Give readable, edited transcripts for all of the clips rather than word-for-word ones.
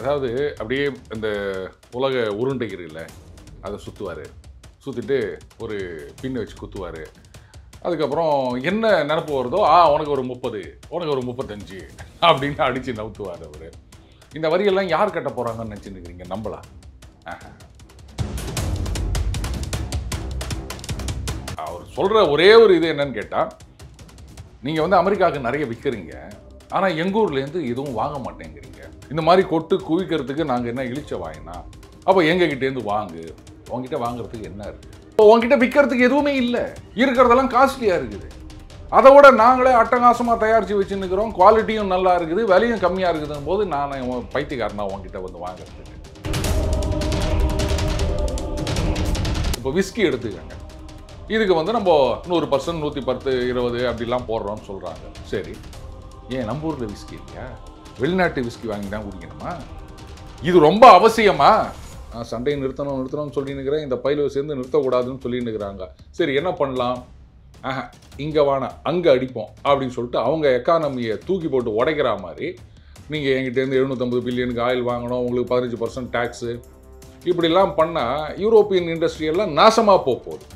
அதாவது அப்படியே இந்த உலக உருண்டை இருக்குல்ல அதை சுற்றுவார், சுற்றிட்டு ஒரு பின் வச்சு குத்துவார். அதுக்கப்புறம் என்ன நினப்பு வருதோ உனக்கு ஒரு 30, உனக்கு ஒரு 35 அப்படின்னு அடித்து நவுத்துவார் அவர். இந்த வரியெல்லாம் யார் கட்ட போகிறாங்கன்னு நினச்சிட்டு இருக்கிறீங்க? நம்பலாம். அவர் சொல்கிற ஒரே ஒரு இது என்னன்னு கேட்டால், நீங்கள் வந்து அமெரிக்காவுக்கு நிறைய விற்கிறீங்க, ஆனால் எங்கள் ஊர்லேருந்து எதுவும் வாங்க மாட்டேங்கிறீங்க. இந்த மாதிரி கொட்டு குவிக்கிறதுக்கு நாங்கள் என்ன இழிச்ச வாங்கினா, அப்போ எங்ககிட்டேருந்து வாங்கு. உங்ககிட்ட வாங்குறதுக்கு என்ன இருக்குது? இப்போ உங்ககிட்ட விற்கிறதுக்கு எதுவுமே இல்லை, இருக்கிறதெல்லாம் காஸ்ட்லியாக இருக்குது. அதை விட நாங்களே அட்டகாசமாக தயாரித்து வச்சுன்னுக்கிறோம், குவாலிட்டியும் நல்லா இருக்குது, விலையும் கம்மியாக இருக்குதுன்னு போது நான் பைத்தியக்காரனா உங்ககிட்ட வந்து வாங்குறதுக்கு. இப்போ விஸ்கி எடுத்துக்கங்க, இதுக்கு வந்து நம்ம 100%, 110, 20 அப்படிலாம் போடுறோம்னு சொல்கிறாங்க. சரி, ஏன் நம்ம ஊரில் விஸ்கி இல்லையா? வெளிநாட்டு விஸ்கி வாங்கி தான் குடிக்கணுமா? இது ரொம்ப அவசியமா? சண்டையை நிறுத்தணும்னு சொல்லினுக்கிறேன், இந்த பயில சேர்ந்து நிறுத்தக்கூடாதுன்னு சொல்லினுக்கிறாங்க. சரி, என்ன பண்ணலாம்? இங்கே வானா அங்கே அடிப்போம் அப்படின்னு சொல்லிட்டு அவங்க எக்கானமியை தூக்கி போட்டு உடைக்கிற மாதிரி, நீங்கள் என்கிட்டேருந்து 750 பில்லியனுக்கு ஆயில் வாங்கணும், உங்களுக்கு 15% டேக்ஸு, இப்படிலாம் பண்ணால் யூரோப்பியன் இண்டஸ்ட்ரியெல்லாம் நாசமாக போகுது.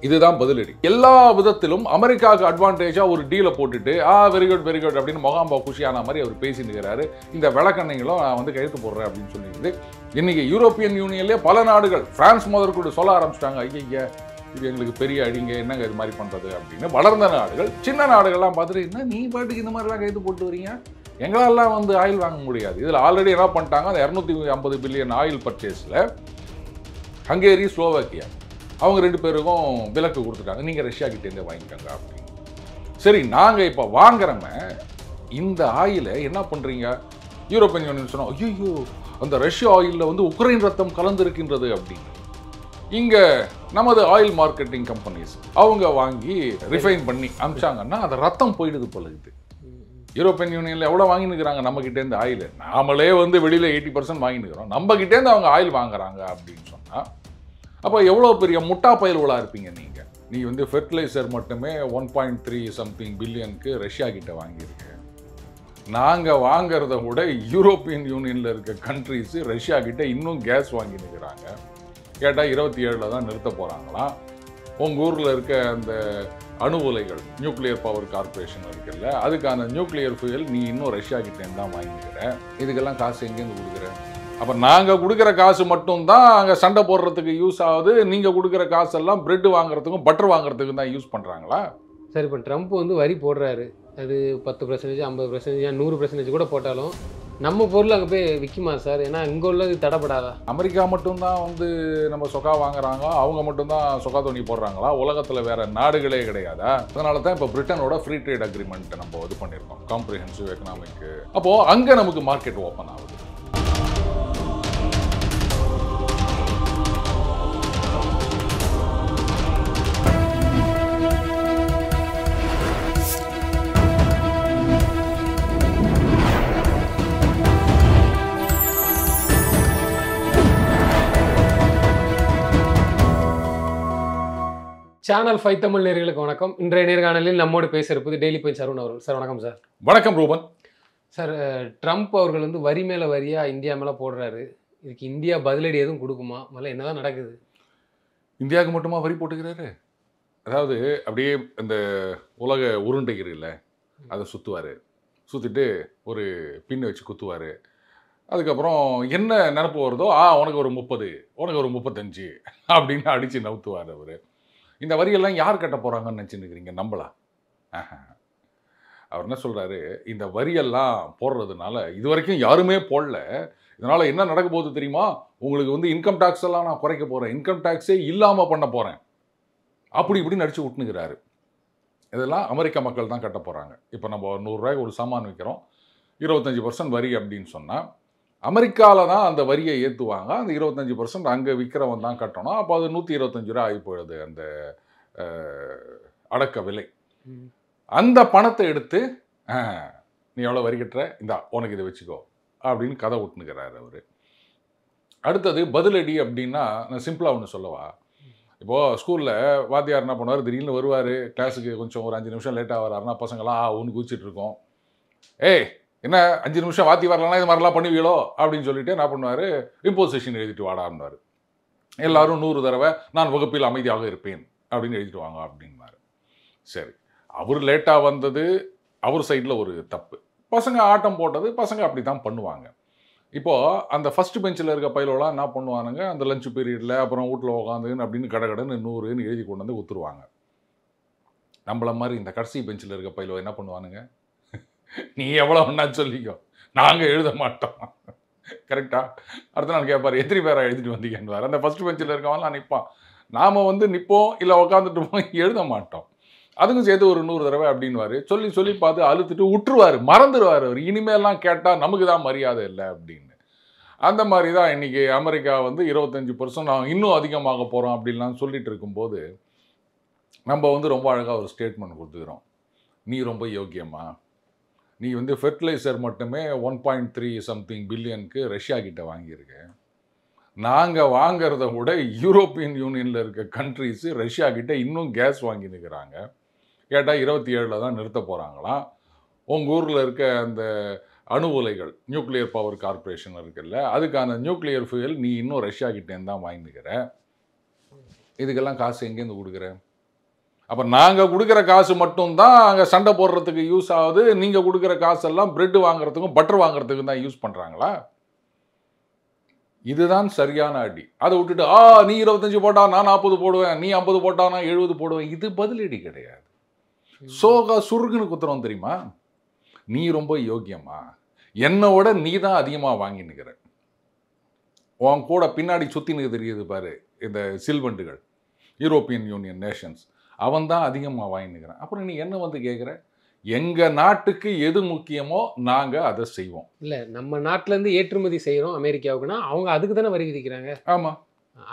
இதுதான் பதிலடி. எல்லா விதத்திலும் அமெரிக்காவுக்கு அட்வான்டேஜாக ஒரு டீலை போட்டுட்டு வெரி குட் வெரி குட் அப்படின்னு முகாம்பா குஷியான மாதிரி அவர் பேசினுக்கிறாரு. இந்த விளக்கண்ணைங்களும் நான் வந்து கையெழுத்து போடுறேன் அப்படின்னு சொல்லிட்டு இன்னைக்கு யூரோப்பியன் யூனியன்லேயே பல நாடுகள், பிரான்ஸ் முதற்கூட சொல்ல ஆரம்பிச்சிட்டாங்க, ஐயா இது எங்களுக்கு பெரிய அடிங்க, என்னங்க இது மாதிரி பண்ணுறது அப்படின்னு. வளர்ந்த நாடுகள், சின்ன நாடுகள்லாம் பார்த்துட்டு, என்ன நீ பாட்டுக்கு இந்த மாதிரிலாம் கையெழுத்து போட்டு வரீங்க, எங்களாலாம் வந்து ஆயில் வாங்க முடியாது. இதில் ஆல்ரெடி என்ன பண்ணிட்டாங்க, அந்த 250 பில்லியன் ஆயில் பர்ச்சேஸில் ஹங்கேரி, ஸ்லோவாக்கியா அவங்க 2 பேருக்கும் விலக்கு கொடுத்துட்டாங்க, நீங்கள் ரஷ்யா கிட்டேருந்தே வாங்கிக்கோங்க அப்படின்னு. சரி, நாங்கள் இப்போ வாங்குறோமே இந்த ஆயிலை என்ன பண்ணுறீங்க? யூரோப்பியன் யூனியன் சொன்னோம், ஐயோ அந்த ரஷ்யா ஆயிலில் வந்து உக்ரைன் ரத்தம் கலந்துருக்கின்றது அப்படின்னு. இங்கே நமது ஆயில் மார்க்கெட்டிங் கம்பெனிஸ் அவங்க வாங்கி ரிஃபைன் பண்ணி அனுப்பிச்சாங்கன்னா அது ரத்தம் போயிடுது போல இருக்குது. யூரோப்பியன் யூனியனில் எவ்வளோ வாங்கினுக்கிறாங்க நம்மக்கிட்டேருந்து ஆயில்? நாமளே வந்து வெளியில் 80% வாங்கினுக்கிறோம், நம்மக்கிட்டேருந்து அவங்க ஆயில் வாங்குறாங்க அப்படின்னு சொன்னால் அப்போ எவ்வளோ பெரிய முட்டா பயல்களாக இருப்பீங்க நீங்கள். நீ வந்து ஃபெர்டிலைசர் மட்டுமே 1.3 சம்திங் பில்லியனுக்கு ரஷ்யா கிட்ட வாங்கியிருக்க. நாங்கள் வாங்கிறத விட யூரோப்பியன் யூனியனில் இருக்க கண்ட்ரிஸு ரஷ்யா கிட்ட இன்னும் கேஸ் வாங்கினுக்கிறாங்க. கேட்டால் 27 தான் நிறுத்த போகிறாங்களாம். உங்கள் ஊரில் இருக்க அந்த அணு உலைகள், நியூக்ளியர் பவர் கார்பரேஷன் இருக்குல்ல, அதுக்கான நியூக்ளியர் ஃபியூயல் நீ இன்னும் ரஷ்யா கிட்டேருந்து தான் வாங்கிக்கிற. இதுக்கெல்லாம் காசு எங்கேருந்து கொடுக்குற? அப்போ நாங்கள் கொடுக்குற காசு மட்டும்தான் அங்கே சண்டை போடுறதுக்கு யூஸ் ஆகுது, நீங்கள் கொடுக்குற காசெல்லாம் பிரெட் வாங்குறதுக்கும் பட்டர் வாங்குறதுக்கும் தான் யூஸ் பண்ணுறாங்களா? சரி, இப்போ ட்ரம்ப் வந்து வரி போடுறாரு, அது 10%, 50%, 100% கூட போட்டாலும் நம்ம பொருள் அங்கே போய் விற்குமா சார்? ஏன்னா இங்கே உள்ளது தடைப்படாதா? அமெரிக்கா மட்டும்தான் வந்து நம்ம சொக்கா வாங்குறாங்க, அவங்க மட்டும்தான் சொக்கா துணி போடுறாங்களா? உலகத்தில் வேற நாடுகளே கிடையாதா? அதனால தான் இப்போ பிரிட்டனோட ஃப்ரீ ட்ரேட் அக்ரிமெண்ட் நம்ம இது பண்ணியிருக்கோம், காம்ப்ரிஹென்சிவ் எக்கனாமிக். அப்போது அங்கே நமக்கு மார்க்கெட் ஓப்பன் ஆகுது. சேனல் 5 தமிழ் நேயர்களுக்கு வணக்கம். இன்றைய நேர்காணலில் நம்மோடு பேச இருப்பது டெய்லி பாயிண்ட் அருண் அவர்கள். சார் வணக்கம் சார். வணக்கம் ரூபன். சார், ட்ரம்ப் அவர்கள் வந்து வரி மேலே வரியாக இந்தியா மேலே போடுறாரு. இதுக்கு இந்தியா பதிலடி எதுவும் கொடுக்குமா? முதல்ல என்னதான் நடக்குது? இந்தியாவுக்கு மட்டுமா வரி போட்டுக்கிறாரு? அதாவது அப்படியே இந்த உலக உருண்டை இருக்குல்ல அதை சுற்றுவார், சுற்றிட்டு ஒரு பின் வச்சு குத்துவார். அதுக்கப்புறம் என்ன நினப்பு வருதோ உனக்கு ஒரு 30, உனக்கு ஒரு 35 அப்படின்னு அடித்து நவுத்துவார் அவர். இந்த வரியெல்லாம் யார் கட்ட போகிறாங்கன்னு நினச்சிருக்கிறீங்க? நம்பலாம். அவர் என்ன சொல்கிறாரு, இந்த வரியெல்லாம் போடுறதுனால இது வரைக்கும் யாருமே போடல, இதனால் என்ன நடக்க போகுது தெரியுமா? உங்களுக்கு வந்து இன்கம் டேக்ஸ் எல்லாம் நான் குறைக்க போகிறேன், இன்கம் டேக்ஸே இல்லாமல் பண்ண போகிறேன், அப்படி இப்படி நடிச்சு விட்டுனுக்கிறாரு. இதெல்லாம் அமெரிக்க மக்கள் தான் கட்ட போகிறாங்க. இப்போ நம்ம 100 ரூபாய்க்கு ஒரு சாமான் விற்கிறோம், 25% வரி அப்படின்னு சொன்னால் அமெரிக்காவில் தான் அந்த வரியை ஏற்றுவாங்க. அந்த 25% அங்கே விற்கிறவன் தான் கட்டணும். அப்போ அது 125 ரூபா ஆகி போயிடுது அந்த அடக்க விலை. அந்த பணத்தை எடுத்து நீ எவ்வளோ வரி கட்டுற, இந்தா உனக்கு இதை வச்சுக்கோ அப்படின்னு கதை விட்டுனுக்கிறாரு அவர். அடுத்தது பதிலடி அப்படின்னா நான் சிம்பிளாக ஒன்று சொல்லவா? இப்போது ஸ்கூலில் வாத்தியார் என்ன பண்ணுவார், திடீர்னு வருவார் கிளாஸுக்கு, கொஞ்சம் ஒரு 5 நிமிஷம் லேட்டாக வராருன்னா பசங்களாம் ஒன்று குதிச்சிட்ருக்கோம், ஏய் என்ன 5 நிமிஷம் வாத்தி வரலன்னா இது மாதிரிலாம் பண்ணுவீங்களோ அப்படின்னு சொல்லிட்டு என்ன பண்ணுவார், இம்போசிஷன் எழுதிட்டு வாடான்னாரு. எல்லாரும் 100 தடவை நான் வகுப்பில் அமைதியாக இருப்பேன் அப்படின்னு எழுதிட்டு வாங்க அப்படின்னாரு. சரி, அவர் லேட்டாக வந்தது அவர் சைடில் ஒரு தப்பு. பசங்க ஆட்டம் போட்டது, பசங்க அப்படி தான் பண்ணுவாங்க. இப்போது அந்த ஃபஸ்ட்டு பெஞ்சில் இருக்க பயிலெல்லாம் என்ன பண்ணுவானுங்க, அந்த லஞ்ச் பீரியடில் அப்புறம் வீட்டில் உட்காந்துன்னு அப்படின்னு கடகடன்னு 100ன்னு எழுதி கொண்டு வந்து ஒத்துருவாங்க. நம்மள மாதிரி இந்த கடைசி பெஞ்சில் இருக்க பயிலோ என்ன பண்ணுவானுங்க, நீ எவ்வளோ ஒன்றா சொல்லிக்கோ, நாங்கள் எழுத மாட்டோம். கரெக்டா? அடுத்த நாள் கேட்பார், எத்தனை பேரா எழுதிட்டு வந்தீங்கன்னு. அந்த ஃபஸ்ட் பெஞ்சில் இருக்கவன்லாம் நிற்பான். நாம் வந்து நிற்போம், இல்லை உட்காந்துட்டு எழுத மாட்டோம். அதுக்கும் சேர்த்து ஒரு 100 தடவை அப்படின்வாரு. சொல்லி சொல்லி பார்த்து அழுத்துட்டு விட்டுருவார், மறந்துடுவார். அவர் இனிமேலாம் கேட்டால் நமக்கு தான் மரியாதை இல்லை அப்படின்னு. அந்த மாதிரி தான் இன்றைக்கி அமெரிக்கா வந்து 25% நாங்கள் இன்னும் அதிகமாக போகிறோம் அப்படின்லாம் சொல்லிட்டு இருக்கும்போது நம்ம வந்து ரொம்ப அழகாக ஒரு ஸ்டேட்மெண்ட் கொடுத்துக்கிறோம். நீ ரொம்ப யோக்கியமா, நீ வந்து ஃபெர்டிலைசர் மட்டுமே 1.3 சம்திங் பில்லியனுக்கு ரஷ்யா கிட்ட வாங்கியிருக்க. நாங்கள் வாங்கிறத விட யூரோப்பியன் யூனியனில் இருக்க கண்ட்ரிஸு ரஷ்யா கிட்ட இன்னும் கேஸ் வாங்கி நிற்கிறாங்க. கேட்டால் 27 தான் நிறுத்த போகிறாங்களாம். உங்கள் ஊரில் இருக்க அந்த அணு உலைகள், நியூக்ளியர் பவர் கார்பரேஷன் இருக்குல்ல, அதுக்கான நியூக்ளியர் ஃபியூயல் நீ இன்னும் ரஷ்யா கிட்டேருந்து தான் வாங்கினுக்கிற. இதுக்கெல்லாம் காசு எங்கேருந்து கொடுக்குற? அப்போ நாங்கள் கொடுக்குற காசு மட்டும்தான் அங்கே சண்டை போடுறதுக்கு யூஸ் ஆகுது, நீங்கள் கொடுக்குற காசெல்லாம் பிரெட் வாங்குறதுக்கும் பட்டர் வாங்குறதுக்கும் தான் யூஸ் பண்ணுறாங்களா? இதுதான் சரியான அடி. அதை விட்டுட்டு நீ 25 போட்டா நான் 40 போடுவேன், நீ 50 போட்டா நான் 70 போடுவேன், இது பதிலடி கிடையாது. சோகா சுருக்குன்னு குத்துறோம் தெரியுமா? நீ ரொம்ப யோக்கியமா, என்னோட நீ தான் அதிகமாக வாங்கினுக்கிற. உன் கூட பின்னாடி சுற்றினுக்கு தெரியுது பாரு இந்த சில்வண்டுகள், யூரோப்பியன் யூனியன் நேஷன்ஸ், அவன் தான் அதிகமாக வாங்கினுக்கிறான். அப்புறம் நீ என்ன வந்து கேட்குற? எங்கள் நாட்டுக்கு எது முக்கியமோ நாங்கள் அதை செய்வோம். இல்லை, நம்ம நாட்டிலேருந்து ஏற்றுமதி செய்கிறோம் அமெரிக்காவுக்குன்னா அவங்க அதுக்கு தானே வரி விதிக்கிறாங்க. ஆமாம்,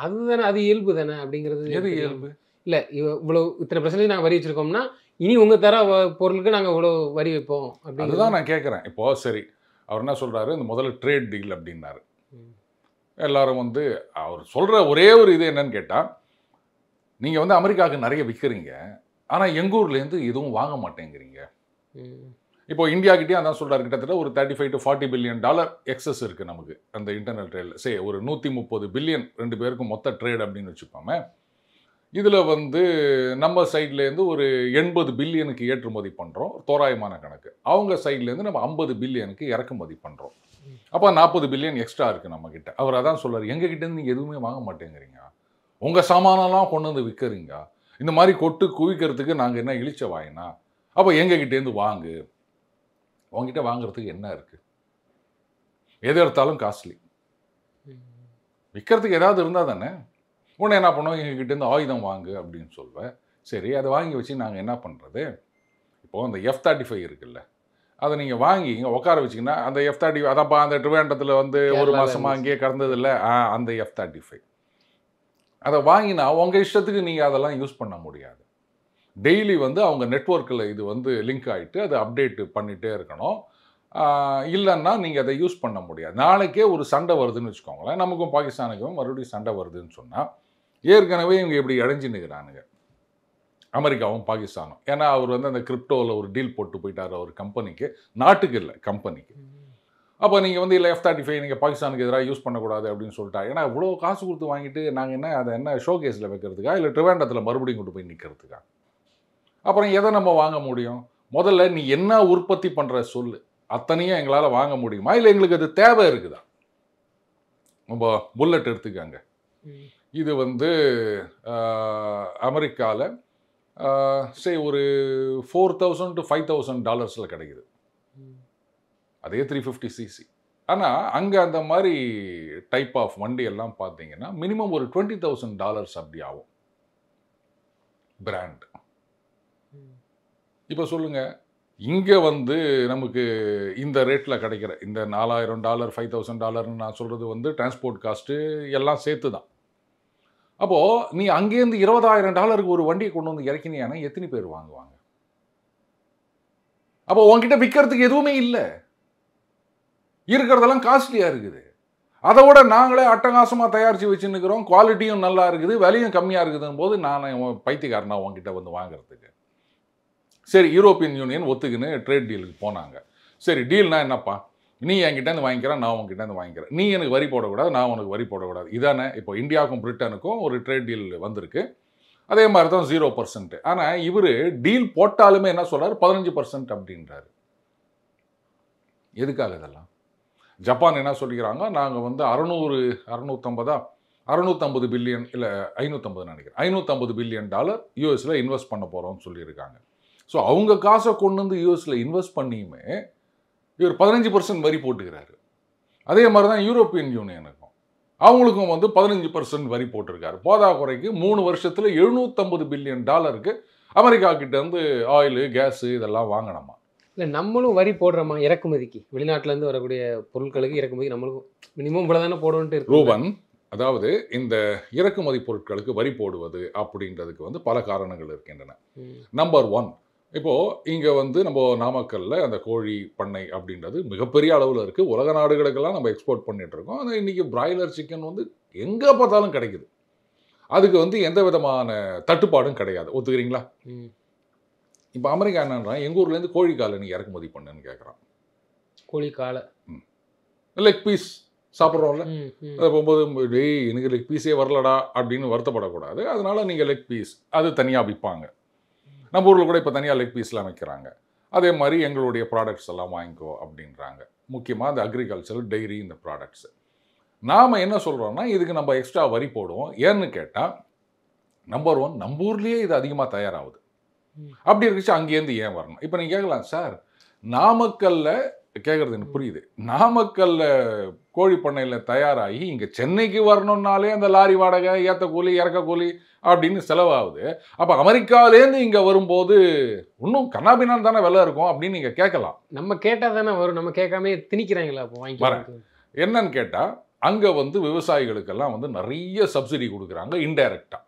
அதுதானே, அது இயல்பு தானே. அப்படிங்கிறது எது இயல்பு? இல்லை, இவ்வளோ இத்தனை % நாங்கள் வரி வச்சுருக்கோம்னா இனி உங்கள் தர பொருளுக்கு நாங்கள் இவ்வளோ வரி வைப்போம் அப்படின்னு. அதுதான் நான் கேட்குறேன். இப்போது சரி, அவர் என்ன சொல்கிறாரு, இந்த முதல்ல ட்ரேட் டீல் அப்படின்னாரு. எல்லாரும் வந்து அவர் சொல்கிற ஒரே ஒரு இது என்னன்னு கேட்டால், நீங்கள் வந்து அமெரிக்காவுக்கு நிறைய விற்கிறீங்க, ஆனால் எங்கள் ஊர்லேருந்து எதுவும் வாங்க மாட்டேங்கிறீங்க. இப்போ இந்தியாக்கிட்டே அதான் சொல்கிறார், கிட்டத்தட்ட ஒரு $35 to $40 பில்லியன் எக்ஸஸ் இருக்குது நமக்கு அந்த இன்டர்னல் ட்ரேடில். சரி, ஒரு 130 பில்லியன் 2 பேருக்கு மொத்த ட்ரேட் அப்படின்னு வச்சுப்போமே. இதில் வந்து நம்ம சைட்லேருந்து ஒரு 80 பில்லியனுக்கு ஏற்றுமதி பண்ணுறோம், தோராயமான கணக்கு. அவங்க சைட்லேருந்து நம்ம 50 பில்லியனுக்கு இறக்குமதி பண்ணுறோம். அப்போ 40 பில்லியன் எக்ஸ்ட்ரா இருக்குது நம்மக்கிட்ட. அவர் அதான் சொல்கிறார், எங்ககிட்டேருந்து நீங்கள் எதுவுமே வாங்க மாட்டேங்கிறீங்க, உங்கள் சாமானெல்லாம் கொண்டு வந்து விற்கிறீங்க, இந்த மாதிரி கொட்டு குவிக்கிறதுக்கு நாங்கள் என்ன இழிச்ச வாயினா? அப்போ எங்ககிட்டேருந்து வாங்கு. உங்ககிட்ட வாங்குறதுக்கு என்ன இருக்குது? எது எடுத்தாலும் காஸ்ட்லி. விற்கிறதுக்கு ஏதாவது இருந்தால் தானே. உடனே என்ன பண்ணுவோம், எங்ககிட்டேருந்து ஆயுதம் வாங்கு அப்படின்னு சொல்வேன். சரி, அதை வாங்கி வச்சு நாங்கள் என்ன பண்ணுறது? இப்போது அந்த F-35 இருக்குல்ல, அதை நீங்கள் வாங்கி இங்கே உட்கார வச்சிங்கன்னா, அந்த F-35 அதான்ப்பா அந்த ட்ரிவேண்டத்தில் வந்து ஒரு மாதமாக அங்கேயே கடந்ததில்ல, அந்த F-35 அதை வாங்கினா உங்கள் இஷ்டத்துக்கு நீங்கள் அதெல்லாம் யூஸ் பண்ண முடியாது. டெய்லி வந்து அவங்க நெட்வொர்க்கில் இது வந்து லிங்க் ஆகிட்டு அதை அப்டேட் பண்ணிகிட்டே இருக்கணும். இல்லைன்னா நீங்கள் அதை யூஸ் பண்ண முடியாது. நாளைக்கே ஒரு சண்டை வருதுன்னு வச்சுக்கோங்களேன், நமக்கும் பாகிஸ்தானுக்கும் மறுபடியும் சண்டை வருதுன்னு சொன்னால், ஏற்கனவே இவங்க இப்படி இடைஞ்சின்னுக்கிறானுங்க அமெரிக்காவும் பாகிஸ்தானும். ஏன்னா அவர் வந்து அந்த கிரிப்டோவில் ஒரு டீல் போட்டு போயிட்டார் அவர் கம்பெனிக்கு, நாட்டுக்கு இல்லை கம்பெனிக்கு. அப்போ நீங்கள் வந்து இல்லை F-35 நீங்கள் பாகிஸ்தானுக்கு எதிராக யூஸ் பண்ணக்கூடாது அப்படின்னு சொல்லிட்டா. ஏன்னா இவ்வளோ காசு கொடுத்து வாங்கிட்டு நாங்கள் என்ன அதை என்ன ஷோ கேஸில் வைக்கிறதுக்கா, இல்லை ட்ரிவேண்டத்தில் மறுபடியும் கொண்டு போய் நிற்கிறதுக்கா? அப்புறம் எதை நம்ம வாங்க முடியும்? முதல்ல நீ என்ன உற்பத்தி பண்ணுற சொல்லு, அத்தனையும் எங்களால் வாங்க முடியுமா, இல்லை எங்களுக்கு அது தேவை இருக்குதா? நம்ம புல்லட் எடுத்துக்காங்க, இது வந்து அமெரிக்காவில் சரி ஒரு $4,000 to $5,000 கிடைக்குது. அதே 350cc. ஆனால் அங்கே அந்த மாதிரி டைப் ஆஃப் வண்டி எல்லாம் பார்த்தீங்கன்னா மினிமம் ஒரு $20,000 அப்படி ஆகும் பிராண்ட். இப்போ சொல்லுங்கள், இங்கே வந்து நமக்கு இந்த ரேட்டில் கிடைக்கிற இந்த $4,000 $5,000 நான் சொல்கிறது வந்து டிரான்ஸ்போர்ட் காஸ்ட்டு எல்லாம் சேர்த்து தான். அப்போது நீ அங்கேருந்து $20,000 ஒரு வண்டியை கொண்டு வந்து இறக்கினியானா எத்தனை பேர் வாங்குவாங்க? அப்போ உங்ககிட்ட விற்கிறதுக்கு எதுவுமே இல்லை, இருக்கிறதெல்லாம் காஸ்ட்லியாக இருக்குது. அதை விட நாங்களே அட்டகாசமாக தயாரித்து வச்சுன்னுக்கிறோம், குவாலிட்டியும் நல்லா இருக்குது, விலையும் கம்மியாக இருக்குதுன்னு போது நான் பைத்தியக்காரனா உங்ககிட்ட வந்து வாங்குறதுக்கு. சரி, யூரோப்பியன் யூனியன் ஒத்துக்குன்னு ட்ரேட் டீலுக்கு போனாங்க. சரி டீல்னா என்னப்பா, நீ என்கிட்டேருந்து வாங்கிக்கிறேன், நான் உங்ககிட்டேருந்து வாங்கிக்கிறேன், நீ எனக்கு வரி போடக்கூடாது, நான் உனக்கு வரி போடக்கூடாது, இதானே இப்போ இந்தியாவுக்கும் பிரிட்டனுக்கும் ஒரு ட்ரேட் டீல் வந்திருக்கு. அதே மாதிரி தான் 0%. ஆனால் இவர் டீல் போட்டாலுமே என்ன சொல்றாரு, 15% அப்படின்றாரு. எதுக்காக இதெல்லாம்? ஜப்பான் என்ன சொல்லிக்கிறாங்க, நாங்கள் வந்து 650 பில்லியன் இல்லை 550 நினைக்கிறேன், $550 பில்லியன் யூஎஸில் இன்வெஸ்ட் பண்ண போகிறோம்னு சொல்லியிருக்காங்க. ஸோ அவங்க காசை கொண்டு வந்து யூஎஸில் இன்வெஸ்ட் பண்ணியுமே இவர் 15% வரி போட்டுக்கிறாரு. அதே மாதிரி தான் யூரோப்பியன் யூனியனுக்கும் அவங்களுக்கும் வந்து 15% வரி போட்டிருக்காரு. போதா குறைக்கு 3 வருஷத்தில் $750 பில்லியன் அமெரிக்கா கிட்ட இருந்து ஆயில், கேஸு இதெல்லாம் வாங்கணுமா. இல்லை நம்மளும் வரி போடுறோமா இறக்குமதிக்கு? வெளிநாட்டிலேருந்து வரக்கூடிய பொருட்களுக்கு இறக்குமதி நம்மளுக்கும் மினிமம் இவ்வளோ தானே போடுவோன்ட்டு இருக்கு. ரூபன், அதாவது இந்த இறக்குமதி பொருட்களுக்கு வரி போடுவது அப்படின்றதுக்கு வந்து பல காரணங்கள் இருக்கின்றன. நம்பர் 1, இப்போது இங்கே வந்து நம்ம நாமக்கல்ல அந்த கோழி பண்ணை அப்படின்றது மிகப்பெரிய அளவில் இருக்குது. உலக நாடுகளுக்கெல்லாம் நம்ம எக்ஸ்போர்ட் பண்ணிட்டு இருக்கோம். ஆனால் இன்றைக்கி பிராய்லர் சிக்கன் வந்து எங்கே பார்த்தாலும் கிடைக்குது. அதுக்கு வந்து எந்த விதமான தட்டுப்பாடும் கிடையாது. ஒத்துக்கிறீங்களா? இப்போ அமெரிக்கா என்னன்றான், எங்கள் ஊர்லேருந்து கோழிக்காலை நீ இறக்குமதி பண்ணுன்னு கேட்குறான். கோழிக்காலை லெக் பீஸ் சாப்பிட்றோம்ல, அதை போகும்போது டேய் எனக்கு லெக் பீஸே வரலடா அப்படின்னு வருத்தப்படக்கூடாது. அதனால நீங்கள் லெக் பீஸ் அது தனியாக விற்பாங்க. நம்ம ஊரில் கூட இப்போ தனியாக லெக் பீஸ்லாம் வைக்கிறாங்க. அதே மாதிரி எங்களுடைய ப்ராடக்ட்ஸ் எல்லாம் வாங்கிக்கோ அப்படின்றாங்க. முக்கியமாக இந்த அக்ரிகல்ச்சர், டெய்ரி, இந்த ப்ராடக்ட்ஸு. நாம் என்ன சொல்கிறோம்னா இதுக்கு நம்ம எக்ஸ்ட்ரா வரி போடுவோம். ஏன்னு கேட்டால் நம்பர் 1, நம்ம ஊர்லேயே இது அதிகமாக தயாராகுது. அப்படி இருந்துச்சு அங்கேருந்து ஏன் வரணும்? இப்போ நீங்கள் கேட்கலாம், சார் நாமக்கல்ல கேட்குறது எனக்கு புரியுது, நாமக்கல்ல கோழி பண்ணையில் தயாராகி இங்கே சென்னைக்கு வரணுன்னாலே அந்த லாரி வாடகை, ஏற்ற கூலி, இறக்க கூலி அப்படின்னு செலவாகுது. அப்போ அமெரிக்காவிலேருந்து இங்கே வரும்போது இன்னும் கண்ணாபின்னான் தானே விலை இருக்கும் அப்படின்னு நீங்கள் கேட்கலாம். நம்ம கேட்டால் தானே வரும், நம்ம கேட்காமே திணிக்கிறாங்களா? அப்போ வாங்கி என்னன்னு கேட்டால் அங்கே வந்து விவசாயிகளுக்கெல்லாம் வந்து நிறைய சப்சிடி கொடுக்குறாங்க இன்டைரக்டாக.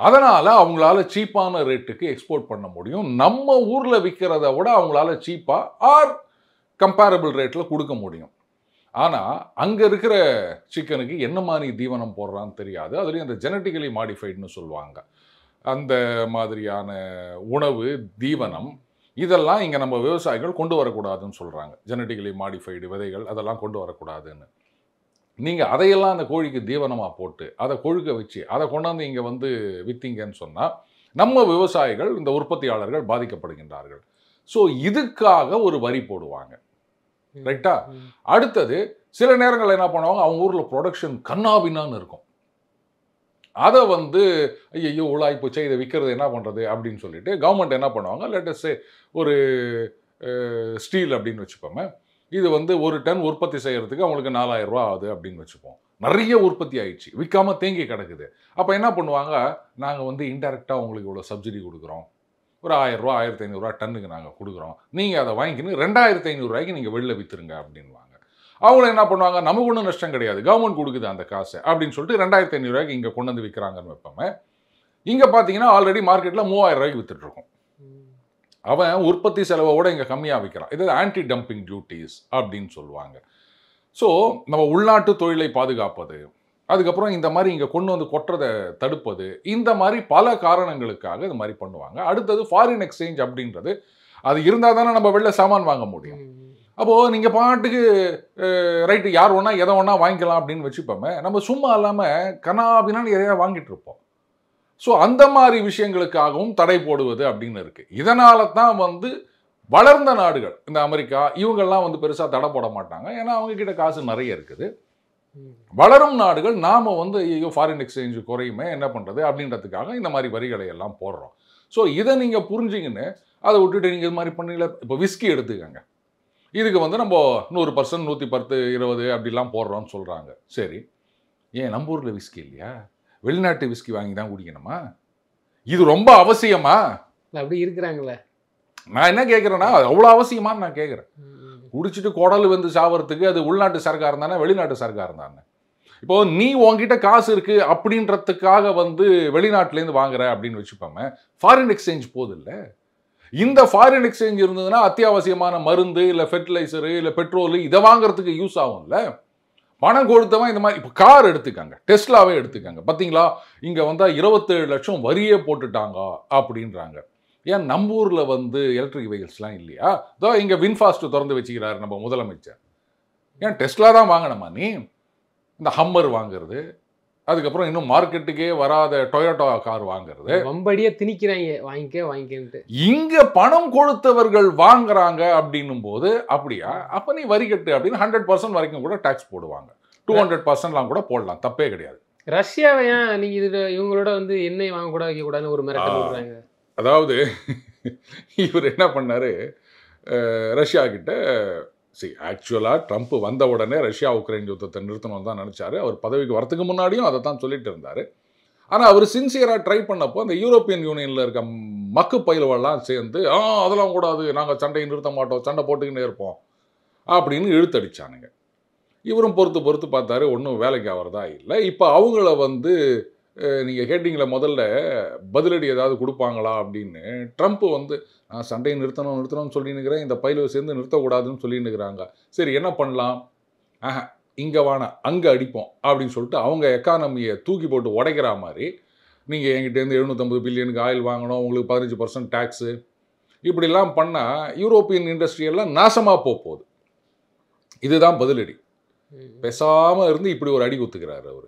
அதனால் அவங்களால சீப்பான ரேட்டுக்கு எக்ஸ்போர்ட் பண்ண முடியும். நம்ம ஊரில் விற்கிறத விட அவங்களால சீப்பாக ஆர் கம்பேரபிள் ரேட்டில் கொடுக்க முடியும். ஆனால் அங்கே இருக்கிற சிக்கனுக்கு என்ன மாதிரி தீவனம் போடுறான்னு தெரியாது. அதுலேயும் அந்த ஜெனட்டிக்கலி மாடிஃபைடுன்னு சொல்லுவாங்க, அந்த மாதிரியான உணவு, தீவனம் இதெல்லாம் இங்கே நம்ம விவசாயிகள் கொண்டு வரக்கூடாதுன்னு சொல்கிறாங்க. ஜெனட்டிக்கலி மாடிஃபைடு விதைகள் அதெல்லாம் கொண்டு வரக்கூடாதுன்னு. நீங்கள் அதையெல்லாம் அந்த கோழிக்கு தீவனமாக போட்டு அதை கொழுக்க வச்சு அதை கொண்டாந்து இங்கே வந்து விற்றீங்கன்னு சொன்னால் நம்ம விவசாயிகள், இந்த உற்பத்தியாளர்கள் பாதிக்கப்படுகின்றார்கள். ஸோ இதுக்காக ஒரு வரி போடுவாங்க, ரைட்டா? அடுத்தது சில நேரங்கள் என்ன பண்ணுவாங்க, அவங்க ஊரில் ப்ரொடக்ஷன் கண்ணாபின்னான்னு இருக்கும். அதை வந்து ஐயோ உழாய் போச்சே, இதை விற்கிறது என்ன பண்ணுறது அப்படின்னு சொல்லிட்டு கவர்மெண்ட் என்ன பண்ணுவாங்க, லேட்டஸ்ட் ஒரு ஸ்டீல் அப்படின்னு வச்சுப்போமே, இது வந்து ஒரு டன் உற்பத்தி செய்கிறதுக்கு அவங்களுக்கு 4000 ரூபா ஆகுது அப்படின்னு வச்சுப்போம். நிறைய உற்பத்தி ஆயிடுச்சு, விற்காமல் தேங்கி கிடக்குது. அப்போ என்ன பண்ணுவாங்க, நாங்கள் வந்து இன்டெரக்டாக உங்களுக்கு இவ்வளோ சப்சிடி கொடுக்குறோம், ஒரு 1000 ரூபா 1500 ரூபா டன்னுக்கு நாங்கள் கொடுக்குறோம், நீங்கள் அதை வாங்கிக்கின்னு 2500 ரூபாய்க்கு நீங்கள் வெளில விற்றுருங்க அப்படின்வாங்க. அவங்களும் என்ன பண்ணுவாங்க, நமக்கு ஒன்றும் நஷ்டம் கிடையாது, கவர்மெண்ட் கொடுக்குது அந்த காசை அப்படின்னு சொல்லிட்டு 2500 ரூபாய்க்கு இங்கே கொண்டு வந்து விற்கிறாங்கன்னு வைப்போமே. இங்கே பார்த்தீங்கன்னா ஆல்ரெடி மார்க்கெட்டில் 3000 ரூபாய்க்கு விற்றுட்ருக்கோம். அவன் உற்பத்தி செலவோட இங்கே கம்மியாக விற்கிறான். இது ஆன்டி டம்பிங் டியூட்டிஸ் அப்படின்னு சொல்லுவாங்க. ஸோ நம்ம உள்நாட்டு தொழிலை பாதுகாப்பது, அதுக்கப்புறம் இந்த மாதிரி இங்கே கொண்டு வந்து கொட்டுறதை தடுப்பது, இந்த மாதிரி பல காரணங்களுக்காக இது மாதிரி பண்ணுவாங்க. அடுத்தது ஃபாரின் எக்ஸ்சேஞ்ச் அப்படின்றது, அது இருந்தால் தானே நம்ம வெளில சாமான் வாங்க முடியும். அப்போது நீங்கள் பாட்டுக்கு ரைட்டு யார் ஒன்றா எதை ஒன்றா வாங்கிக்கலாம் அப்படின்னு வச்சுப்போமே, நம்ம சும்மா இல்லாமல் கனாபினான்னு எதையா வாங்கிட்டு இருப்போம். ஸோ அந்த மாதிரி விஷயங்களுக்காகவும் தடை போடுவது அப்படின்னு இருக்குது. இதனால தான் வந்து வளர்ந்த நாடுகள், இந்த அமெரிக்கா இவங்கெல்லாம் வந்து பெருசாக தடை போட மாட்டாங்க, ஏன்னா அவங்கக்கிட்ட காசு நிறைய இருக்குது. வளரும் நாடுகள் நாம் வந்து ஐயோ ஃபாரின் எக்ஸ்சேஞ்சு குறையுமே என்ன பண்ணுறது அப்படின்றதுக்காக இந்த மாதிரி வரிகளை எல்லாம் போடுறோம். ஸோ இதை நீங்கள் புரிஞ்சிங்கன்னு அதை விட்டுட்டு நீங்கள் இது மாதிரி பண்ணல. இப்போ விஸ்கி எடுத்துக்கங்க, இதுக்கு வந்து நம்ம 100%, 110, 20 அப்படிலாம் போடுறோம்னு சொல்கிறாங்க. சரி, ஏன் நம்ம ஊரில் விஸ்கி இல்லையா? வெளிநாட்டு விஸ்கி வாங்கி தான் குடிக்கணுமா? இது ரொம்ப அவசியமா? அப்படி இருக்கிறாங்களே. நான் என்ன கேட்குறேன்னா, அது அவ்வளோ அவசியமான்னு நான் கேட்குறேன். குடிச்சிட்டு குடல் வந்து சாவறதுக்கு அது உள்நாட்டு சரக்காக இருந்தானே, வெளிநாட்டு சரக்காக இருந்தானே. இப்போ நீ உங்ககிட்ட காசு இருக்குது அப்படின்றதுக்காக வந்து வெளிநாட்டிலேருந்து வாங்குற அப்படின்னு வச்சுப்போமே, ஃபாரின் எக்ஸ்சேஞ்ச் போதும் இல்லை? இந்த ஃபாரின் எக்ஸ்சேஞ்ச் இருந்ததுன்னா அத்தியாவசியமான மருந்து, இல்லை ஃபெர்டிலைசரு, இல்லை பெட்ரோலு இதை வாங்குறதுக்கு யூஸ் ஆகும்ல. பணம் கொடுத்தவன் இந்த மாதிரி இப்போ கார் எடுத்துக்காங்க, டெஸ்லாவே எடுத்துக்காங்க. பார்த்தீங்களா, இங்கே வந்தால் 27 லட்சம் வரியே போட்டுட்டாங்க அப்படின்றாங்க. ஏன் நம்ம ஊரில் வந்து எலக்ட்ரிக் வெஹிக்கிள்ஸ்லாம் இல்லையா? இதோ இங்கே வின்ஃபாஸ்ட் திறந்து வச்சுக்கிறாரு நம்ம முதலமைச்சர். ஏன் டெஸ்லா தான் வாங்கணுமா நீ? இந்த ஹம்மர் வாங்குறது, அதுக்கப்புறம் இன்னும் மார்க்கெட்டுக்கே வராத டொயோட்டா கார் வாங்குறது, வம்படியா திணிக்கிறாங்க வாங்கிக்கன்ட்டு. இங்க பணம் கொடுத்தவர்கள் வாங்குறாங்க அப்படின்னும் போது அப்படியா? அப்ப நீ வரி கட்டு அப்படின்னு 100% வரைக்கும் கூட டாக்ஸ் போடுவாங்க. 200%லாம் கூட போடலாம், தப்பே கிடையாது. ரஷ்யாவை ஏன் நீங்க இது இவங்களோட வந்து எண்ணெய் வாங்கக்கூடாது வைக்கக்கூடாதுன்னு ஒரு மிரட்டல் விடுறாங்க? அதாவது இவர் என்ன பண்ணாரு, ரஷ்யா கிட்ட ஆக்சுவலாக ட்ரம்ப் வந்த உடனே ரஷ்யா உக்ரைன் யுத்தத்தை நிறுத்தணும்னு தான் நினச்சாரு. அவர் பதவிக்கு வரத்துக்கு முன்னாடியும் அதை தான் சொல்லிட்டு இருந்தார். ஆனால் அவர் சின்சியராக ட்ரை பண்ணப்போ அந்த யூரோப்பியன் யூனியனில் இருக்க மக்கு பயிலுவெல்லாம் சேர்ந்து அதெல்லாம் கூடாது, நாங்கள் சண்டையை நிறுத்த மாட்டோம், சண்டை போட்டுக்கிட்டே இருப்போம் அப்படின்னு இழுத்தடிச்சானுங்க. இவரும் பொறுத்து பார்த்தாரு, ஒன்றும் வேலைக்கு ஆகிறதா இல்லை. இப்போ அவங்கள வந்து நீங்கள் கேட்டிங்களே முதல்ல பதிலடி ஏதாவது கொடுப்பாங்களா அப்படின்னு. ட்ரம்ப் வந்து நான் சண்டையை நிறுத்தணும்னு சொல்லினுக்கிறேன், இந்த பயிலுவை சேர்ந்து நிறுத்தக்கூடாதுன்னு சொல்லினுக்கிறாங்க. சரி என்ன பண்ணலாம்? இங்கே வானா அங்கே அடிப்போம் அப்படின்னு சொல்லிட்டு அவங்க எக்கானமியை தூக்கி போட்டு உடைக்கிற மாதிரி, நீங்கள் என்கிட்டேருந்து 750 பில்லியனுக்கு ஆயில் வாங்கணும், உங்களுக்கு 15% டேக்ஸு, இப்படிலாம் பண்ணால் யூரோப்பியன் இண்டஸ்ட்ரியெல்லாம் நாசமாக போகுது. இதுதான் பதிலடி. பேசாமல் இருந்து இப்படி ஒரு அடி குத்துக்கிறாரு அவர்.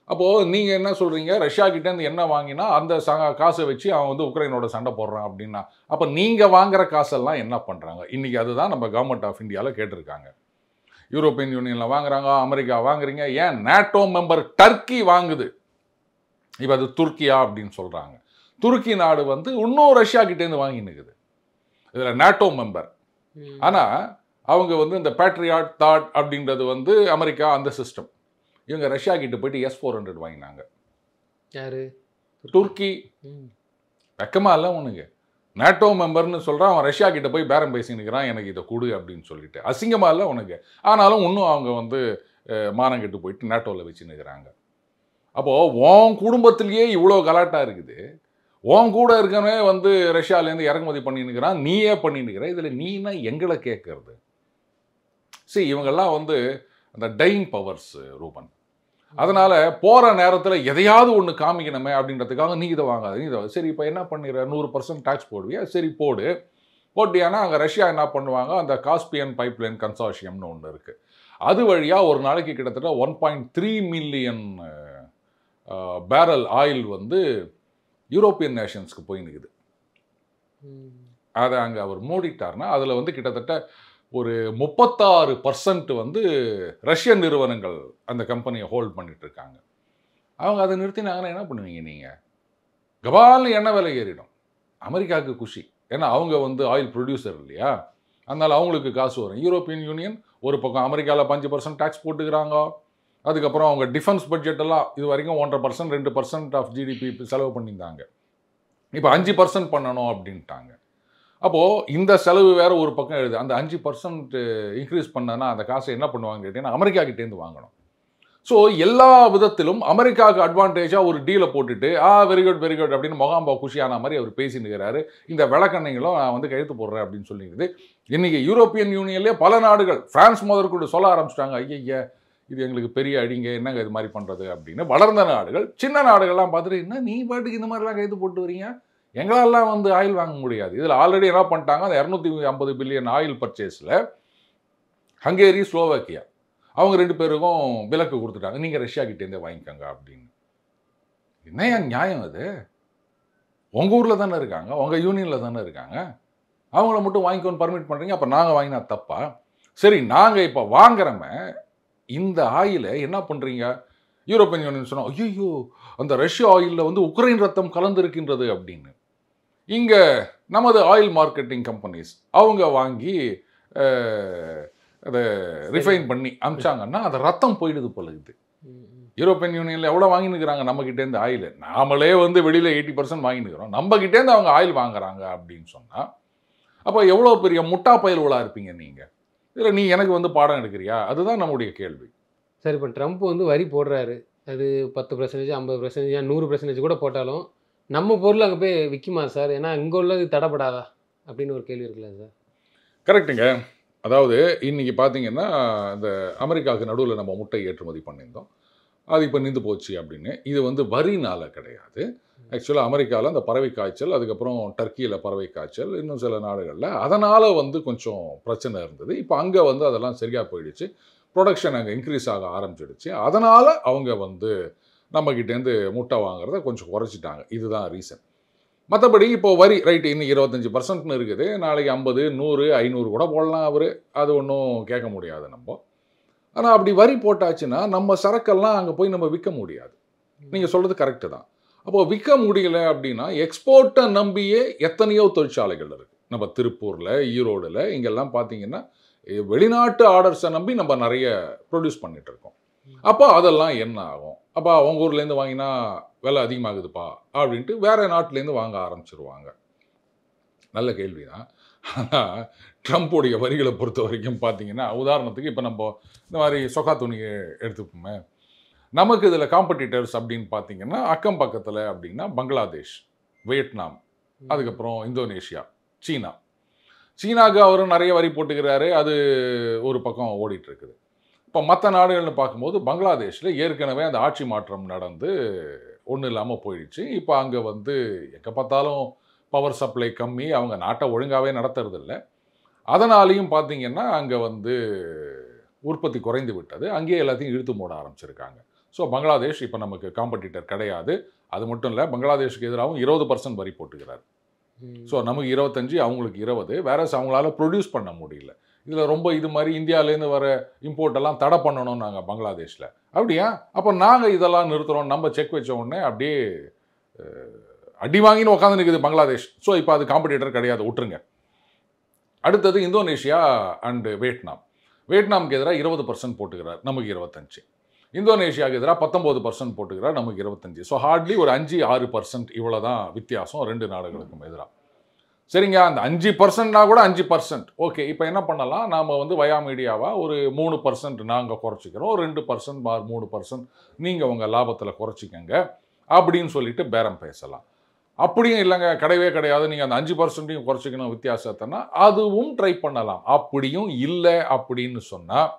அப்போது நீங்கள் என்ன சொல்கிறீங்க, ரஷ்யா கிட்டேருந்து என்ன வாங்கினா அந்த காசை வச்சு அவன் வந்து உக்ரைனோட சண்டை போடுறான் அப்படின்னா, அப்போ நீங்கள் வாங்குற காசெல்லாம் என்ன பண்ணுறாங்க? இன்றைக்கி அதுதான் நம்ம கவர்மெண்ட் ஆஃப் இந்தியாவில் கேட்டிருக்காங்க. யூரோப்பியன் யூனியனில் வாங்குறாங்க, அமெரிக்கா வாங்குறீங்க, ஏன் நேட்டோ மெம்பர் டர்க்கி வாங்குது. இப்போ அது துருக்கியா அப்படின்னு சொல்கிறாங்க. துருக்கி நாடு வந்து இன்னும் ரஷ்யா கிட்டேருந்து வாங்கினுக்குது, இதில் நேட்டோ மெம்பர். ஆனால் அவங்க வந்து இந்த பேட்ரியாட் தாட் அப்படின்றது வந்து அமெரிக்கா அந்த சிஸ்டம். இவங்க ரஷ்யா கிட்ட போயிட்டு S-400 வாங்கினாங்க. யாரு? துருக்கி. வெக்கமா இல்லை உனக்கு? நேட்டோ மெம்பர்னு சொல்கிறான், அவன் ரஷ்யா கிட்ட போய் பேரம் பேசினுக்கிறான், எனக்கு இதை கொடு அப்படின்னு சொல்லிட்டு. அசிங்கமாக இல்லை உனக்கு? ஆனாலும் இன்னும் அவங்க வந்து மானம் கெட்டு போயிட்டு நேட்டோவில் வச்சுன்னுக்கிறாங்க. அப்போது உன் குடும்பத்திலேயே இவ்வளோ கலாட்டா இருக்குது, உன் கூட இருக்கனே வந்து ரஷ்யாவிலேருந்து இறக்குமதி பண்ணினுக்கிறான், நீயே பண்ணினுக்கிற, இதில் நீனா எங்களை கேட்கறது? இவங்கெல்லாம் வந்து அந்த டையிங் பவர்ஸ் ரூபன். அதனால் போகிற நேரத்தில் எதையாவது ஒன்று காமிக்கணுமே அப்படின்றதுக்காக நீ இதை வாங்காது, நீ இதை. சரி இப்போ என்ன பண்ணிடுற, 100% டேக்ஸ் போடுவியா? சரி போட்டியானா அங்கே ரஷ்யா என்ன பண்ணுவாங்க, அந்த காஸ்பியன் பைப்லைன் கன்சார்ஷியம்னு ஒன்று இருக்குது. அது வழியாக ஒரு நாளைக்கு கிட்டத்தட்ட 1.3 மில்லியன் பேரல் ஆயில் வந்து யூரோப்பியன் நேஷன்ஸ்க்கு போயின்னுக்குது. அதை அங்கே அவர் மூடிட்டார்னா அதில் வந்து கிட்டத்தட்ட ஒரு 36% வந்து ரஷ்யன் நிறுவனங்கள் அந்த கம்பெனியை ஹோல்ட் பண்ணிட்டு இருக்காங்க. அவங்க அதை நிறுத்தினாங்கன்னா என்ன பண்ணுவீங்க நீங்கள்? கபால்னு எண்ணெய் விலை ஏறிடும். அமெரிக்காவுக்கு குஷி, ஏன்னா அவங்க வந்து ஆயில் ப்ரொடியூசர் இல்லையா, அதனால் அவங்களுக்கு காசு வரும். யூரோப்பியன் யூனியன் ஒரு பக்கம் அமெரிக்காவில் 5% டேக்ஸ் போட்டுக்கிறாங்க. அதுக்கப்புறம் அவங்க டிஃபென்ஸ் பட்ஜெட் எல்லாம் இது வரைக்கும் 1.5% 2% ஆஃப் ஜிடிபி செலவு பண்ணியிருந்தாங்க. இப்போ 5% பண்ணணும் அப்படின்ட்டாங்க. அப்போது இந்த செலவு வேறு ஒரு பக்கம் எழுது. அந்த 5% இன்க்ரீஸ் பண்ணனா அந்த காசை என்ன பண்ணுவாங்க கேட்டீங்கன்னா அமெரிக்கா கிட்டேருந்து வாங்கணும். ஸோ எல்லா விதத்திலும் அமெரிக்காவுக்கு அட்வான்டேஜாக ஒரு டீலை போட்டுட்டு வெரி குட் அப்படின்னு மொகாம்பா குஷியான மாதிரி அவர் பேசினுக்கிறாரு. இந்த விளக்கண்ணைங்களும் நான் வந்து கையெழுத்து போடுறேன் அப்படின்னு சொல்லிடுது. இன்றைக்கி யூரோப்பியன் யூனியன்லேயே பல நாடுகள், ஃப்ரான்ஸ் முதற்கொண்டு சொல்ல ஆரம்பிச்சிட்டாங்க, ஐயா இது எங்களுக்கு பெரிய அடிங்க, என்னங்க இது மாதிரி பண்ணுறது அப்படின்னு. வளர்ந்த நாடுகள், சின்ன நாடுகள்லாம் பார்த்துட்டு என்ன நீ பாட்டுக்கு இந்த மாதிரிலாம் கைது போட்டு வரீங்க, எங்களெல்லாம் வந்து ஆயில் வாங்க முடியாது. இதில் ஆல்ரெடி என்ன பண்ணிட்டாங்க, அந்த 250 பில்லியன் ஆயில் பர்ச்சேஸில் ஹங்கேரி, ஸ்லோவாக்கியா அவங்க 2 பேருக்கும் விலக்கு கொடுத்துட்டாங்க, நீங்கள் ரஷ்யா கிட்டேருந்தே வாங்கிக்கோங்க அப்படின்னு. என்ன நியாயம் அது? உங்கள் ஊரில் தானே இருக்காங்க, உங்கள் யூனியனில் தானே இருக்காங்க, அவங்கள மட்டும் வாங்கிக்கோன்னு பர்மிட் பண்ணுறீங்க. அப்போ நாங்கள் வாங்கினா தப்பா? சரி, நாங்கள் இப்போ வாங்குறோமே இந்த ஆயிலை என்ன பண்ணுறீங்க? யூரோப்பியன் யூனியன் சொன்னோம், ஐயோ அந்த ரஷ்யா ஆயிலில் வந்து உக்ரைன் ரத்தம் கலந்துருக்கின்றது அப்படின்னு. இங்கே நமது ஆயில் மார்க்கெட்டிங் கம்பெனிஸ் அவங்க வாங்கி அதை ரிஃபைன் பண்ணி அமிச்சாங்கன்னா அது ரத்தம் போயிடுது போல இது. யூரோப்பியன் யூனியனில் எவ்வளோ வாங்கினுக்கிறாங்க நம்மக்கிட்டேருந்து ஆயில்? நாமளே வந்து வெளியில் 80% வாங்கினுக்கிறோம், நம்மக்கிட்டேருந்து அவங்க ஆயில் வாங்குறாங்க அப்படின்னு சொன்னால் அப்போ எவ்வளோ பெரிய முட்டா பயல்களாக இருப்பீங்க நீங்கள்? இதில் நீ எனக்கு வந்து பாடம் எடுக்கிறியா? அதுதான் நம்முடைய கேள்வி. சரி, இப்போ ட்ரம்ப் வந்து வரி போடுறாரு, அது 10%, 50%, 100% கூட போட்டாலும் நம்ம பொருள் அங்கே போய் விற்குமா சார்? ஏன்னா இங்கே உள்ளது தடைப்படாதா அப்படின்னு ஒரு கேள்வி இருக்குல்ல சார்? கரெக்டுங்க. அதாவது இன்றைக்கி பார்த்தீங்கன்னா இந்த அமெரிக்காவுக்கு நடுவில் நம்ம முட்டை ஏற்றுமதி பண்ணியிருந்தோம். அது இப்போ நின்று போச்சு அப்படின்னு. இது வந்து வரினால கிடையாது. ஆக்சுவலாக அமெரிக்காவில் அந்த பறவை காய்ச்சல், அதுக்கப்புறம் டர்க்கியில் பறவை காய்ச்சல், இன்னும் சில நாடுகளில் அதனால் வந்து கொஞ்சம் பிரச்சனை இருந்தது. இப்போ அங்கே வந்து அதெல்லாம் சரியாக போயிடுச்சு. ப்ரொடக்ஷன் அங்கே இன்க்ரீஸ் ஆக ஆரம்பிச்சிடுச்சு. அதனால் அவங்க வந்து நம்மக்கிட்டேருந்து முட்டை வாங்குறத கொஞ்சம் குறைச்சிட்டாங்க. இதுதான் ரீசன். மற்றபடி இப்போ வரி ரைட்டு இன்னும் 25% இருக்குது. நாளைக்கு 50, 100, 500 கூட போடலாம் அவர். அது ஒன்றும் கேட்க முடியாது நம்ம. ஆனால் அப்படி வரி போட்டாச்சுன்னா நம்ம சரக்கெல்லாம் அங்கே போய் நம்ம விற்க முடியாது. நீங்கள் சொல்கிறது கரெக்டு தான். அப்போது விற்க முடியல அப்படின்னா எக்ஸ்போர்ட்டை நம்பியே எத்தனையோ தொழிற்சாலைகள் இருக்குது. நம்ம திருப்பூரில், ஈரோடில் இங்கெல்லாம் பார்த்தீங்கன்னா வெளிநாட்டு ஆர்டர்ஸை நம்பி நம்ம நிறைய ப்ரொடியூஸ் பண்ணிட்டு இருக்கோம். அப்போ அதெல்லாம் என்ன ஆகும்? அப்போ அவங்க ஊர்லேருந்து வாங்கினா விலை அதிகமாகுதுப்பா அப்படின்ட்டு வேற நாட்டிலேருந்து வாங்க ஆரம்பிச்சிருவாங்க. நல்ல கேள்வி தான். ஆனால் ட்ரம்ப்புடைய வரிகளை பொறுத்த வரைக்கும் பார்த்தீங்கன்னா, உதாரணத்துக்கு இப்போ நம்ம இந்த மாதிரி சொக்கா துணியை எடுத்துப்போமே, நமக்கு இதில் காம்படிட்டர்ஸ் அப்படின்னு பார்த்தீங்கன்னா அக்கம் பக்கத்தில் அப்படின்னா பங்களாதேஷ், வியட்நாம், அதுக்கப்புறம் இந்தோனேஷியா, சீனா. சீனாவுக்கு அவரும் நிறைய வரி போட்டுக்கிறாரு. அது ஒரு பக்கம் ஓடிட்டு இருக்குது. இப்போ மற்ற நாடுகள்னு பார்க்கும்போது பங்களாதேஷில் ஏற்கனவே அந்த ஆட்சி மாற்றம் நடந்து ஒன்றும் இல்லாமல் போயிடுச்சு. இப்போ அங்கே வந்து எங்கே பார்த்தாலும் பவர் சப்ளை கம்மி, அவங்க நாட்டை ஒழுங்காகவே நடத்துறதில்ல. அதனாலையும் பார்த்தீங்கன்னா அங்கே வந்து உற்பத்தி குறைந்து விட்டது. அங்கேயே எல்லாத்தையும் இழுத்து மூட ஆரம்பிச்சிருக்காங்க. ஸோ பங்களாதேஷ் இப்போ நமக்கு காம்படிட்டர் கிடையாது. அது மட்டும் இல்லை, பங்களாதேஷுக்கு எதிராகவும் 20% வரி போட்டுக்கிறார். ஸோ நமக்கு 25, அவங்களுக்கு 20. வேற அவங்களால ப்ரொடியூஸ் பண்ண முடியல. இதில் ரொம்ப இது மாதிரி இந்தியாவிலேருந்து வர இம்போர்ட் எல்லாம் தடை பண்ணணும் நாங்கள் பங்களாதேஷில். அப்படியா? அப்போ நாங்கள் இதெல்லாம் நிறுத்துகிறோம். நம்ம செக் வச்ச உடனே அப்படியே அடி வாங்கின்னு உட்காந்து நிற்குது பங்களாதேஷ். ஸோ இப்போ அது காம்படிட்டர் கிடையாது, விட்டுருங்க. அடுத்தது இந்தோனேஷியா அண்டு வியட்நாம். வியட்நாமுக்கு எதிராக 20% போட்டுக்கிறார், நமக்கு 25. இந்தோனேஷியாவுக்கு எதிராக 19% போட்டுக்கிறார், நமக்கு 25. ஸோ ஹார்ட்லி ஒரு 5-6% இவ்வளோ தான் வித்தியாசம் 2 நாடுகளுக்கும் எதிராக. சரிங்க, அந்த 5%னா கூட 5%. ஓகே, இப்போ என்ன பண்ணலாம்? நாம் வந்து வயா மீடியாவாக ஒரு 3% நாங்கள் குறைச்சிக்கிறோம், 2% 3% நீங்கள் உங்கள் லாபத்தில் குறைச்சிக்கங்க அப்படின்னு சொல்லிட்டு பேரம் பேசலாம். அப்படியும் இல்லைங்க, கிடையவே கிடையாது, நீங்கள் அந்த 5%ஐயும் குறைச்சிக்கணும் வித்தியாசத்தைன்னா அதுவும் ட்ரை பண்ணலாம். அப்படியும் இல்லை அப்படின்னு சொன்னால்,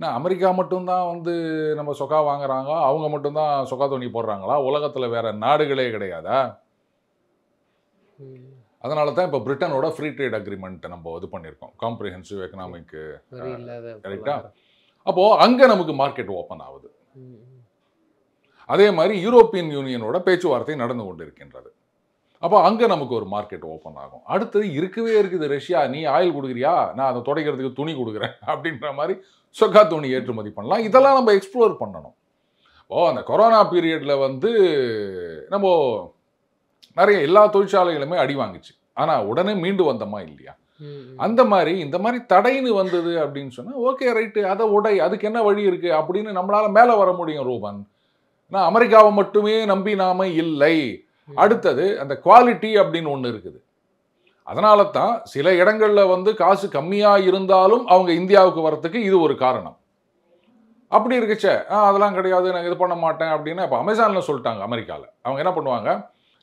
நான் அமெரிக்கா மட்டும்தான் வந்து நம்ம சொக்கா வாங்குறாங்க, அவங்க மட்டும்தான் சொக்கா துணி போடுறாங்களா? உலகத்தில் வேற நாடுகளே கிடையாதா? அதனால தான் இப்போ பிரிட்டனோட ஃப்ரீ ட்ரேட் அக்ரிமெண்ட் நம்ம இது பண்ணியிருக்கோம், காம்ப்ரிஹென்சிவ் எக்கனாமிக். கரெக்டா? அப்போது அங்கே நமக்கு மார்க்கெட் ஓப்பன் ஆகுது. அதே மாதிரி யூரோப்பியன் யூனியனோட பேச்சுவார்த்தை நடந்து கொண்டு இருக்கின்றது. அப்போ அங்கே நமக்கு ஒரு மார்க்கெட் ஓப்பன் ஆகும். அடுத்தது இருக்கவே இருக்குது ரஷ்யா, நீ ஆயில் கொடுக்குறியா, நான் அதை துடைக்கிறதுக்கு துணி கொடுக்குறேன் அப்படின்ற மாதிரி சொக்கா துணி ஏற்றுமதி பண்ணலாம். இதெல்லாம் நம்ம எக்ஸ்ப்ளோர் பண்ணணும். அந்த கொரோனா பீரியடில் வந்து நம்ம நிறைய எல்லா தொழிற்சாலைகளுமே அடி வாங்கிச்சு. ஆனால் உடனே மீண்டு வந்தோமா இல்லையா? அந்த மாதிரி இந்த மாதிரி தடைன்னு வந்தது அப்படின்னு சொன்னால் ஓகே ரைட்டு, அதை உடை, அதுக்கு என்ன வழி இருக்குது அப்படின்னு நம்மளால் மேலே வர முடியும் ரூபன். நான் அமெரிக்காவை மட்டுமே நம்பி நாம இல்லை. அடுத்தது அந்த குவாலிட்டி அப்படின்னு ஒன்று இருக்குது. அதனால தான் சில இடங்களில் வந்து காசு கம்மியாக இருந்தாலும் அவங்க இந்தியாவுக்கு வரத்துக்கு இது ஒரு காரணம். அப்படி இருக்குச்சே, அதெல்லாம் கிடையாது, நான் இது பண்ண மாட்டேன் அப்படின்னா இப்போ அமேசானில் சொல்லிட்டாங்க. அமெரிக்காவில் அவங்க என்ன பண்ணுவாங்க,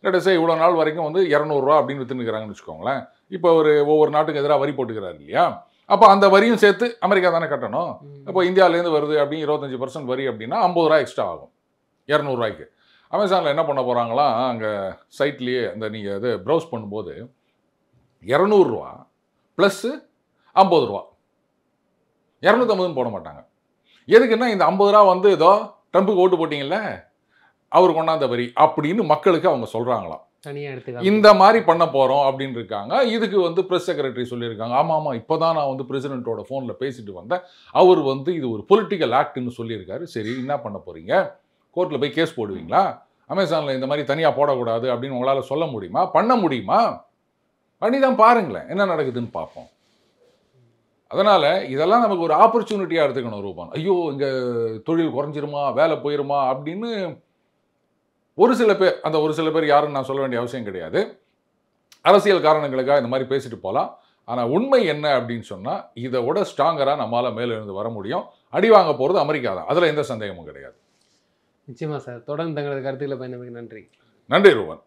லெட்ஸ் சே இவ்வளோ நாள் வரைக்கும் வந்து 200 ரூபா அப்படின்னு விற்றுனுக்கிறாங்கன்னு வச்சுக்கோங்களேன். இப்போ ஒவ்வொரு நாட்டுக்கு எதிராக வரி போட்டுக்கிறாரு இல்லையா? அப்போ அந்த வரியும் சேர்த்து அமெரிக்கா தானே கட்டணும். இப்போ இந்தியாவிலேருந்து வருது அப்படின்னு 25% வரி அப்படின்னா 50 ரூபா எக்ஸ்ட்ரா ஆகும் 200 ரூபாய்க்கு. அமேசானில் என்ன பண்ண போகிறாங்களாம், அங்கே சைட்லேயே அந்த நீங்கள் இது ப்ரௌஸ் பண்ணும்போது 200 ரூபா ப்ளஸ்ஸு 50 ரூபா, 250 போட மாட்டாங்க. எதுக்குன்னா இந்த 50 ரூபா வந்து ஏதோ ட்ரம்ப்புக்கு ஓட்டு போட்டிங்கல்ல, அவர் கொண்டாந்த வரி அப்படின்னு மக்களுக்கு அவங்க சொல்கிறாங்களாம். இந்த மாதிரி பண்ண போகிறோம் அப்படின்னு இருக்காங்க. இதுக்கு வந்து ப்ரெஸ் செக்ரட்டரி சொல்லியிருக்காங்க, ஆமாம் இப்போ தான் நான் வந்து பிரசிடென்ட்டோட ஃபோனில் பேசிட்டு வந்தேன், அவர் வந்து இது ஒரு பொலிட்டிக்கல் ஆக்ட்னு சொல்லியிருக்காரு. சரி, என்ன பண்ண போகிறீங்க? கோர்ட்டில் போய் கேஸ் போடுவீங்களா? அமேசானில் இந்த மாதிரி தனியாக போடக்கூடாது அப்படின்னு உங்களால் சொல்ல முடியுமா? பண்ண முடியுமா? பண்ணி தான் பாருங்களேன் என்ன நடக்குதுன்னு பார்ப்போம். அதனால் இதெல்லாம் நமக்கு ஒரு ஆப்பர்ச்சுனிட்டியாக எடுத்துக்கணும் ரூபான். ஐயோ இங்கே தொழில் குறைஞ்சிருமா, வேலை போயிருமா அப்படின்னு ஒரு சில பேர், அந்த ஒரு சில பேர் யாருன்னு நான் சொல்ல வேண்டிய அவசியம் கிடையாது, அரசியல் காரணங்களுக்காக இந்த மாதிரி பேசிட்டு போகலாம். ஆனால் உண்மை என்ன அப்படின்னு சொன்னால் இதை விட ஸ்ட்ராங்கராக நம்மளால் மேலே இருந்து வர முடியும். அடி வாங்க போகிறது அமெரிக்கா தான், அதில் எந்த சந்தேகமும் கிடையாது. நிச்சயமா சார். தொடர்ந்து தங்களது கருத்துக்களை பயணம் நன்றி. நன்றி ரூபன்.